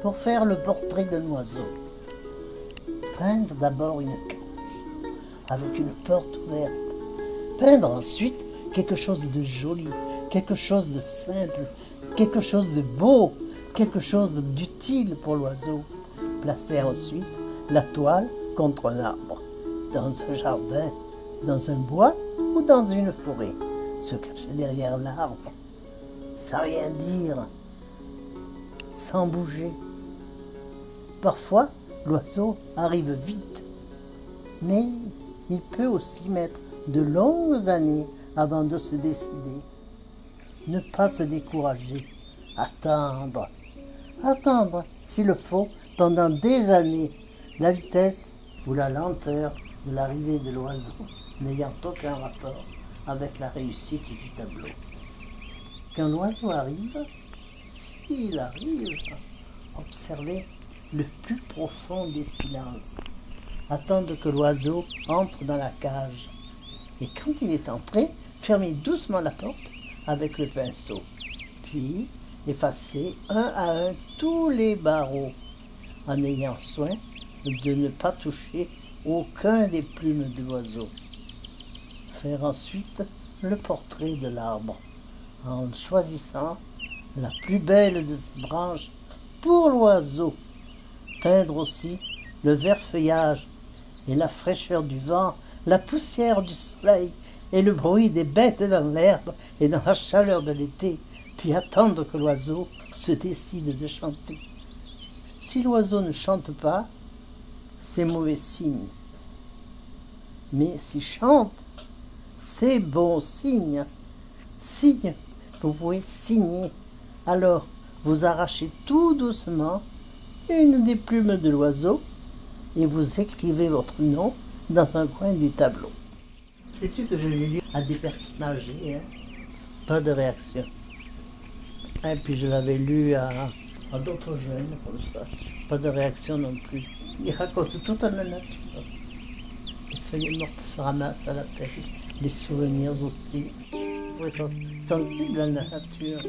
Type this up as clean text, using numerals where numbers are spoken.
Pour faire le portrait d'un oiseau, peindre d'abord une cage avec une porte ouverte. Peindre ensuite quelque chose de joli, quelque chose de simple, quelque chose de beau, quelque chose d'utile pour l'oiseau. Placer ensuite la toile contre un arbre, dans un jardin, dans un bois ou dans une forêt. Se cacher derrière l'arbre, sans rien dire, sans bouger. Parfois, l'oiseau arrive vite, mais il peut aussi mettre de longues années avant de se décider. Ne pas se décourager, attendre s'il le faut pendant des années, la vitesse ou la lenteur de l'arrivée de l'oiseau n'ayant aucun rapport avec la réussite du tableau. Quand l'oiseau arrive, s'il arrive, observez le plus profond des silences. Attendre que l'oiseau entre dans la cage. Et quand il est entré, fermez doucement la porte avec le pinceau. Puis, effacez un à un tous les barreaux, en ayant soin de ne pas toucher aucun des plumes de l'oiseau. Faire ensuite le portrait de l'arbre, en choisissant la plus belle de ses branches pour l'oiseau. Peindre aussi le vert feuillage et la fraîcheur du vent, la poussière du soleil et le bruit des bêtes dans l'herbe et dans la chaleur de l'été, puis attendre que l'oiseau se décide de chanter. Si l'oiseau ne chante pas, c'est mauvais signe. Mais s'il chante, c'est bon signe. Signe que vous pouvez signer. Alors, vous arrachez tout doucement une des plumes de l'oiseau et vous écrivez votre nom dans un coin du tableau. Sais-tu que je l'ai lu à des personnes âgées, hein? Pas de réaction. Et puis je l'avais lu à d'autres jeunes comme ça. Pas de réaction non plus. Il raconte toute la nature. Les feuilles mortes se ramassent à la tête, les souvenirs aussi. Il faut être sensible à la nature.